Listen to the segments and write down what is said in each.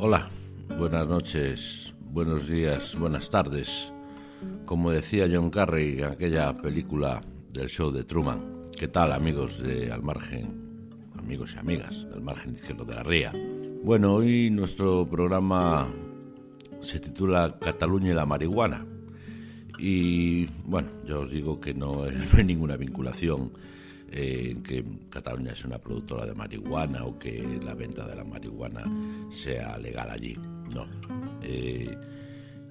Hola, buenas noches, buenos días, buenas tardes. Como decía John Carrey en aquella película del show de Truman. ¿Qué tal, amigos de Al Margen, amigos y amigas del margen izquierdo de la ría? Bueno, hoy nuestro programa se titula Cataluña y la marihuana. Y bueno, yo os digo que no hay ninguna vinculación en que Cataluña sea una productora de marihuana o que la venta de la marihuana sea legal allí. No.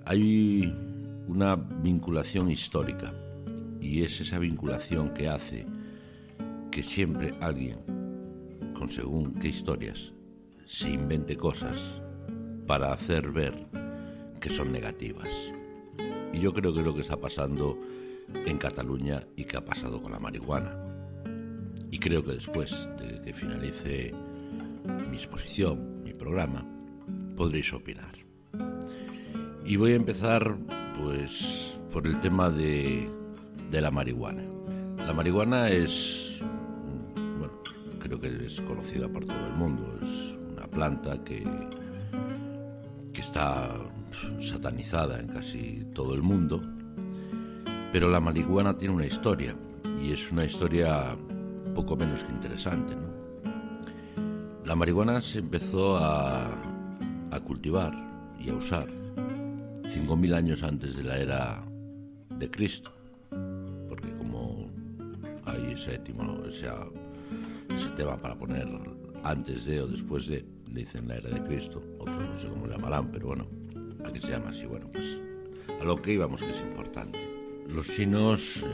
Hay una vinculación histórica y es esa vinculación que hace que siempre alguien, con según qué historias, se invente cosas para hacer ver que son negativas. Y yo creo que es lo que está pasando en Cataluña y que ha pasado con la marihuana. Y creo que después de que finalice mi exposición, mi programa, podréis opinar. Y voy a empezar pues por el tema de la marihuana. La marihuana es, bueno, creo que es conocida por todo el mundo. Es una planta que está satanizada en casi todo el mundo. Pero la marihuana tiene una historia, y es una historia poco menos que interesante, ¿no? La marihuana se empezó a cultivar y a usar 5.000 años antes de la era de Cristo, porque como hay ese tema para poner antes de o después de, le dicen la era de Cristo, otros no sé cómo le llamarán, pero bueno, aquí se llama así. Bueno, pues a lo que íbamos, que es importante. Los chinos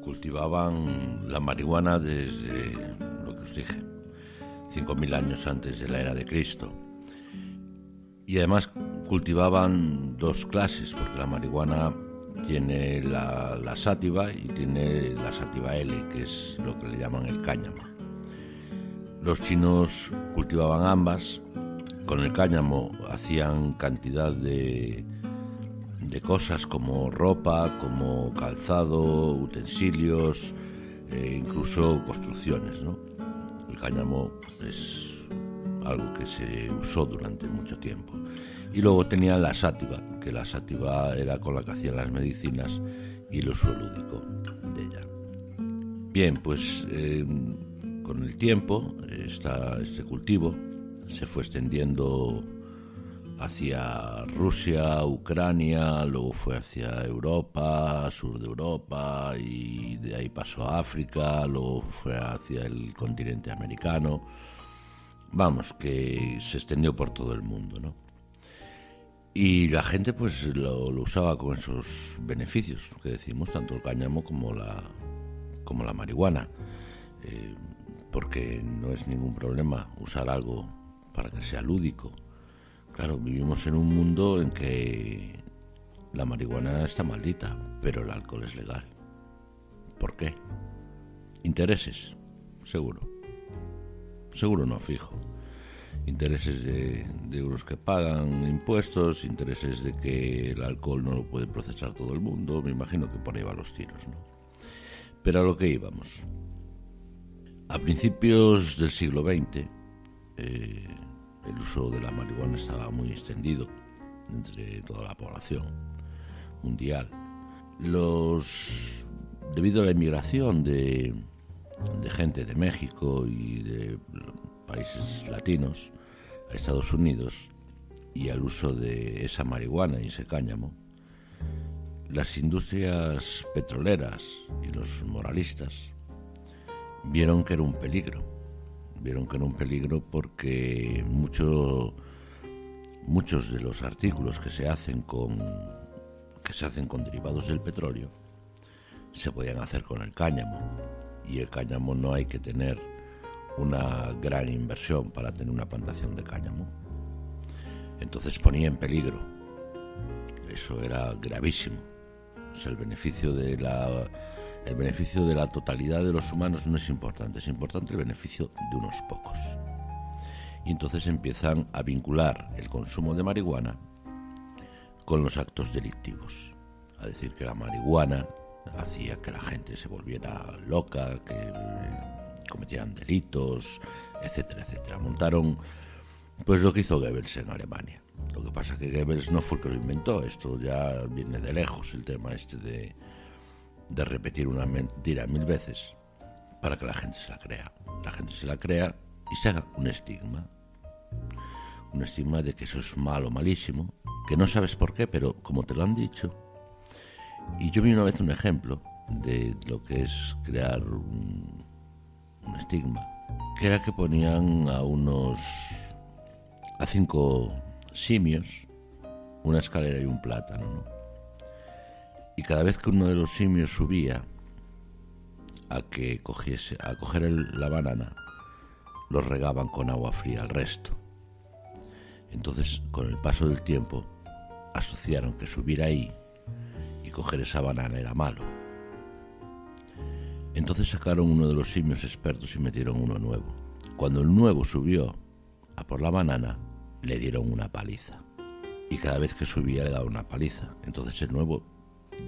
cultivaban la marihuana desde, lo que os dije, 5.000 años antes de la era de Cristo. Y además cultivaban dos clases, porque la marihuana tiene la sátiva y tiene la sativa L, que es lo que le llaman el cáñamo. Los chinos cultivaban ambas. Con el cáñamo hacían cantidad de cosas como ropa, como calzado, utensilios, incluso construcciones, ¿no? El cáñamo es algo que se usó durante mucho tiempo. Y luego tenían la sátiva, que la sátiva era con la que hacían las medicinas y el uso lúdico de ella. Bien, pues con el tiempo este cultivo se fue extendiendo hacia Rusia, Ucrania, luego fue hacia Europa, sur de Europa, y de ahí pasó a África, luego fue hacia el continente americano. Vamos, que se extendió por todo el mundo, ¿no? Y la gente pues lo usaba con esos beneficios que decimos, tanto el cáñamo como la marihuana, porque no es ningún problema usar algo para que sea lúdico. Claro, vivimos en un mundo en que la marihuana está maldita, pero el alcohol es legal. ¿Por qué? Intereses, seguro no fijo. Intereses de euros que pagan impuestos, intereses de que el alcohol no lo puede procesar todo el mundo. Me imagino que por ahí van los tiros, ¿no? Pero a lo que íbamos. A principios del siglo XX, el uso de la marihuana estaba muy extendido entre toda la población mundial. Debido a la inmigración de gente de México y de países latinos a Estados Unidos y al uso de esa marihuana y ese cáñamo, las industrias petroleras y los moralistas vieron que era un peligro. Porque muchos de los artículos que se hacen con derivados del petróleo se podían hacer con el cáñamo, y el cáñamo no hay que tener una gran inversión para tener una plantación de cáñamo. Entonces ponía en peligro. Eso era gravísimo. O sea, el beneficio de la totalidad de los humanos no es importante, es importante el beneficio de unos pocos. Y entonces empiezan a vincular el consumo de marihuana con los actos delictivos. A decir que la marihuana hacía que la gente se volviera loca, que cometieran delitos, etcétera, etcétera. Montaron Pues lo que hizo Goebbels en Alemania. Lo que pasa es que Goebbels no fue el que lo inventó. Esto ya viene de lejos, el tema este de repetir una mentira 1000 veces para que la gente se la crea. La gente se la crea y se haga un estigma. Un estigma de que eso es malo, malísimo, que no sabes por qué, pero como te lo han dicho. Y yo vi una vez un ejemplo de lo que es crear un estigma, que era que ponían a 5 simios una escalera y un plátano, ¿no? Y cada vez que uno de los simios subía a coger la banana, los regaban con agua fría al resto. Entonces, con el paso del tiempo, asociaron que subir ahí y coger esa banana era malo. Entonces sacaron uno de los simios expertos y metieron uno nuevo. Cuando el nuevo subió a por la banana, le dieron una paliza. Y cada vez que subía le daban una paliza. Entonces el nuevo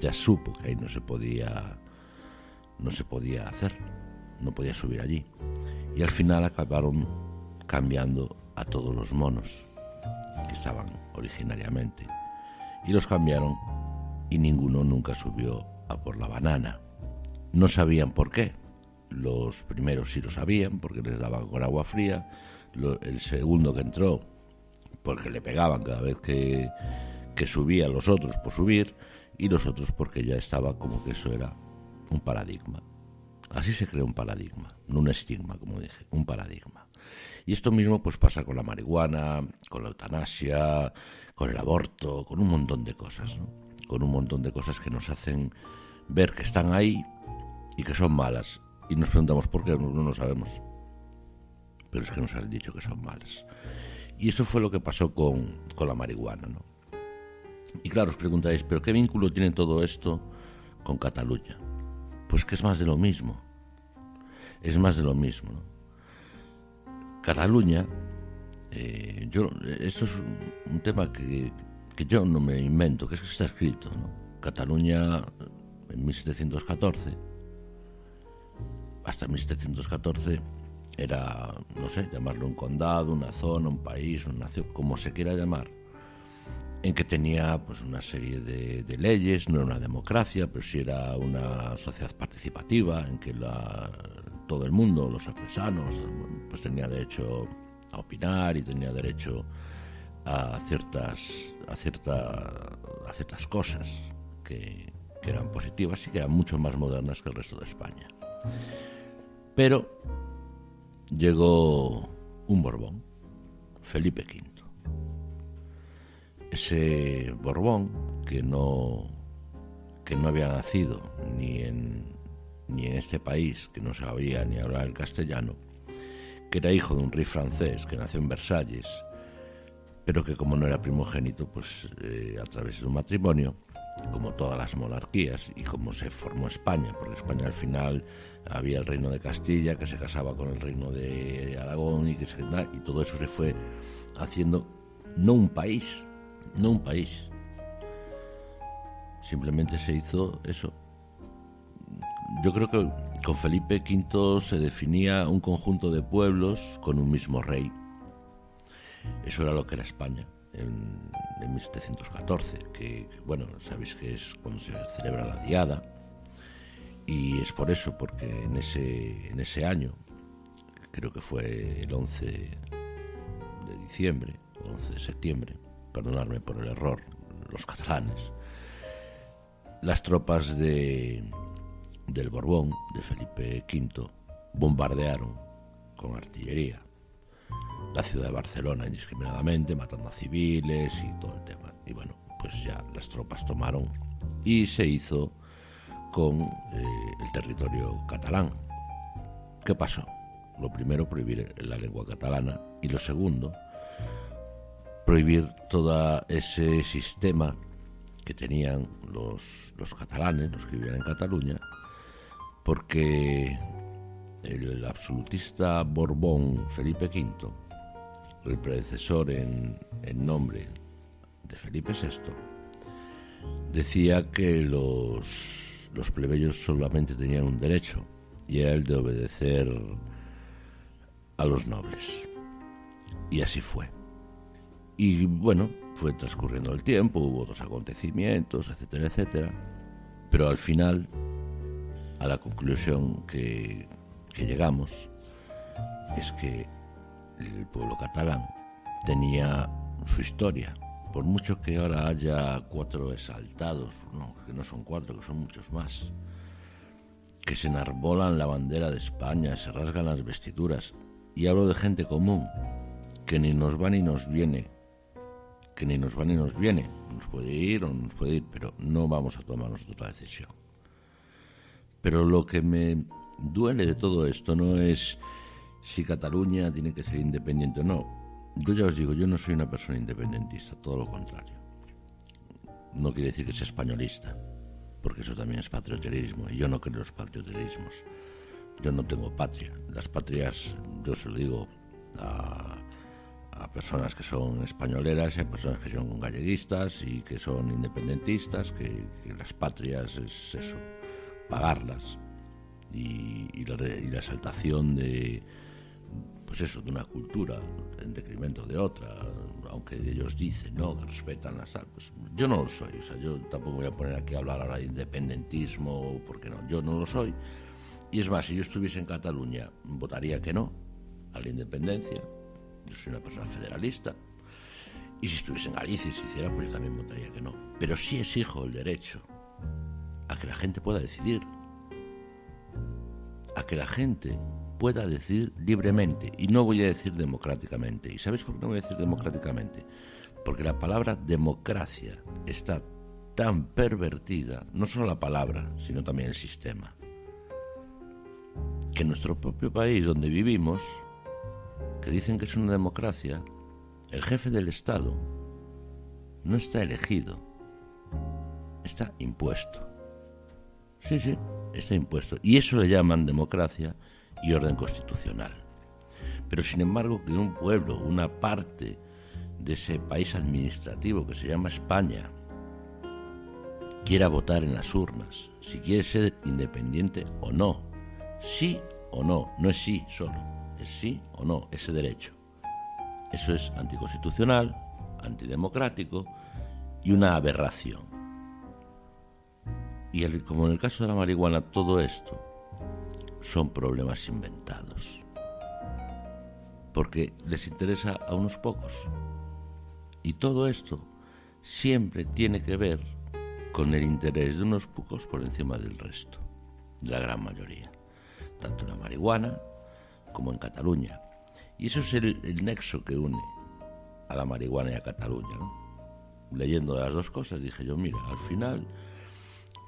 ya supo que ahí no se podía hacer, no podía subir allí. Y al final acabaron cambiando a todos los monos que estaban originariamente. Y los cambiaron y ninguno nunca subió a por la banana. No sabían por qué. Los primeros sí lo sabían, porque les daban con agua fría. El segundo que entró, porque le pegaban cada vez que subía, los otros por subir, y los otros porque ya estaba como que eso era un paradigma. Así se crea un paradigma, no un estigma, como dije, un paradigma. Y esto mismo pues pasa con la marihuana, con la eutanasia, con el aborto, con un montón de cosas, ¿no? Con un montón de cosas que nos hacen ver que están ahí y que son malas. Y nos preguntamos por qué, no lo sabemos. Pero es que nos han dicho que son malas. Y eso fue lo que pasó con la marihuana, ¿no? Y claro, os preguntáis, ¿pero qué vínculo tiene todo esto con Cataluña? Pues que es más de lo mismo. Es más de lo mismo, ¿no? Cataluña, esto es un tema que yo no me invento, que es que está escrito, ¿no? Cataluña en 1714, hasta 1714 era, no sé, llamarlo un condado, una zona, un país, una nación, como se quiera llamar, en que tenía pues una serie de leyes, no era una democracia, pero sí era una sociedad participativa en que todo el mundo, los artesanos, pues tenía derecho a opinar y tenía derecho a ciertas cosas que eran positivas y que eran mucho más modernas que el resto de España. Pero llegó un Borbón, Felipe V. Ese Borbón que no había nacido ni en este país, que no sabía ni hablar el castellano, que era hijo de un rey francés que nació en Versalles, pero que como no era primogénito, pues a través de un matrimonio, como todas las monarquías y como se formó España, porque España al final había el reino de Castilla que se casaba con el reino de Aragón y todo eso se fue haciendo no un país, simplemente se hizo eso. Yo creo que con Felipe V se definía un conjunto de pueblos con un mismo rey. Eso era lo que era España en 1714, que bueno, sabéis que es cuando se celebra la Diada, y es por eso, porque en ese año, creo que fue el 11 de diciembre, 11 de septiembre, perdonadme por el error, los catalanes, las tropas del Borbón, de Felipe V, bombardearon con artillería la ciudad de Barcelona indiscriminadamente, matando a civiles y todo el tema. Y bueno, pues ya las tropas tomaron y se hizo con el territorio catalán. ¿Qué pasó? Lo primero, prohibir la lengua catalana, y lo segundo, prohibir todo ese sistema que tenían los catalanes, los que vivían en Cataluña, porque el absolutista Borbón Felipe V, el predecesor en nombre de Felipe VI, decía que los plebeyos solamente tenían un derecho, y era el de obedecer a los nobles. Y así fue. Y bueno, fue transcurriendo el tiempo, hubo otros acontecimientos, etcétera, etcétera. Pero al final, a la conclusión que llegamos es que el pueblo catalán tenía su historia. Por mucho que ahora haya 4 exaltados, no, que no son 4, que son muchos más, que se enarbolan la bandera de España, se rasgan las vestiduras, y hablo de gente común, que ni nos va ni nos viene, nos puede ir o no nos puede ir, pero no vamos a tomar nosotros la decisión. Pero lo que me duele de todo esto no es si Cataluña tiene que ser independiente o no. Yo ya os digo, yo no soy una persona independentista, todo lo contrario. No quiere decir que sea españolista, porque eso también es patrioterismo, y yo no creo en los patrioterismos. Yo no tengo patria. Las patrias, yo se lo digo a personas que son españoleras y a personas que son galleguistas y que son independentistas, que las patrias es eso, pagarlas, y la exaltación de, pues eso, de una cultura en detrimento de otra, aunque ellos dicen no, que respetan las pues yo no lo soy. O sea, yo tampoco voy a poner aquí a hablar ahora de independentismo, porque no, yo no lo soy. Y es más, si yo estuviese en Cataluña, votaría que no a la independencia. Yo soy una persona federalista. Y si estuviese en Galicia y se hiciera, pues yo también votaría que no. Pero sí exijo el derecho a que la gente pueda decidir, a que la gente pueda decidir libremente, y no voy a decir democráticamente. ¿Y sabéis por qué no voy a decir democráticamente? Porque la palabra democracia está tan pervertida, no solo la palabra, sino también el sistema, que en nuestro propio país donde vivimos, que dicen que es una democracia, el jefe del Estado no está elegido, está impuesto. Sí, está impuesto. Y eso le llaman democracia y orden constitucional. Pero sin embargo, que un pueblo, una parte de ese país administrativo que se llama España, quiera votar en las urnas si quiere ser independiente o no, sí o no, no es sí solo, es sí o no, ese derecho. Eso es anticonstitucional, antidemocrático y una aberración. Y como en el caso de la marihuana, todo esto son problemas inventados, porque les interesa a unos pocos. Y todo esto siempre tiene que ver con el interés de unos pocos por encima del resto, de la gran mayoría, tanto en la marihuana como en Cataluña. Y eso es el nexo que une a la marihuana y a Cataluña, ¿no? Leyendo las dos cosas dije yo, mira, al final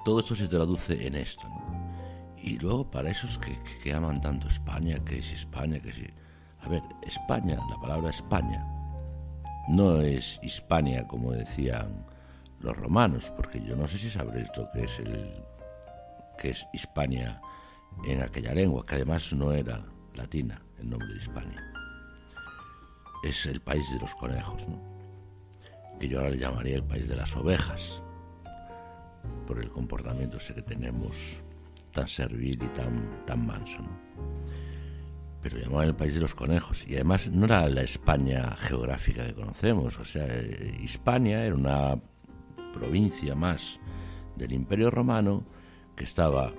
todo esto se traduce en esto, ¿no? Y luego para esos que aman tanto España, que si España, que si... A ver, España, la palabra España, no es Hispania como decían los romanos, porque yo no sé si sabréis lo que es Hispania en aquella lengua, que además no era latina el nombre de Hispania. Es el país de los conejos, ¿no? Que yo ahora le llamaría el país de las ovejas, por el comportamiento ese que tenemos tan servil y tan manso, ¿no? Pero llamaban el país de los conejos, y además no era la España geográfica que conocemos. O sea, Hispania era una provincia más del Imperio Romano, que estaba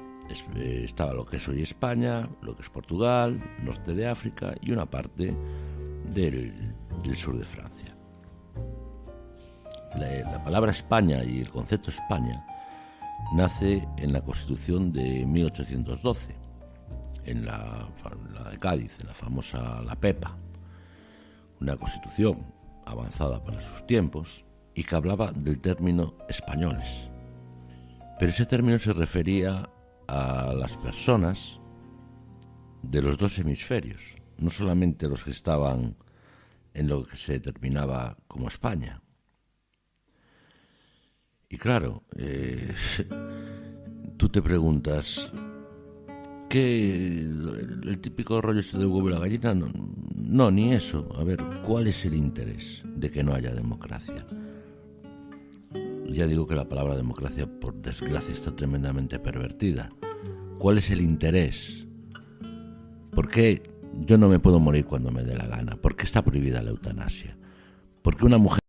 lo que es hoy España, lo que es Portugal, norte de África y una parte del sur de Francia. La palabra España y el concepto España nace en la Constitución de 1812, en la de Cádiz, en la famosa La Pepa, una constitución avanzada para sus tiempos y que hablaba del término españoles. Pero ese término se refería a las personas de los dos hemisferios, no solamente los que estaban en lo que se determinaba como España. Y claro, tú te preguntas, ¿qué? ¿El típico rollo de huevo y la gallina? No, ni eso. A ver, ¿cuál es el interés de que no haya democracia? Ya digo que la palabra democracia, por desgracia, está tremendamente pervertida. ¿Cuál es el interés? ¿Por qué yo no me puedo morir cuando me dé la gana? ¿Por qué está prohibida la eutanasia? porque una mujer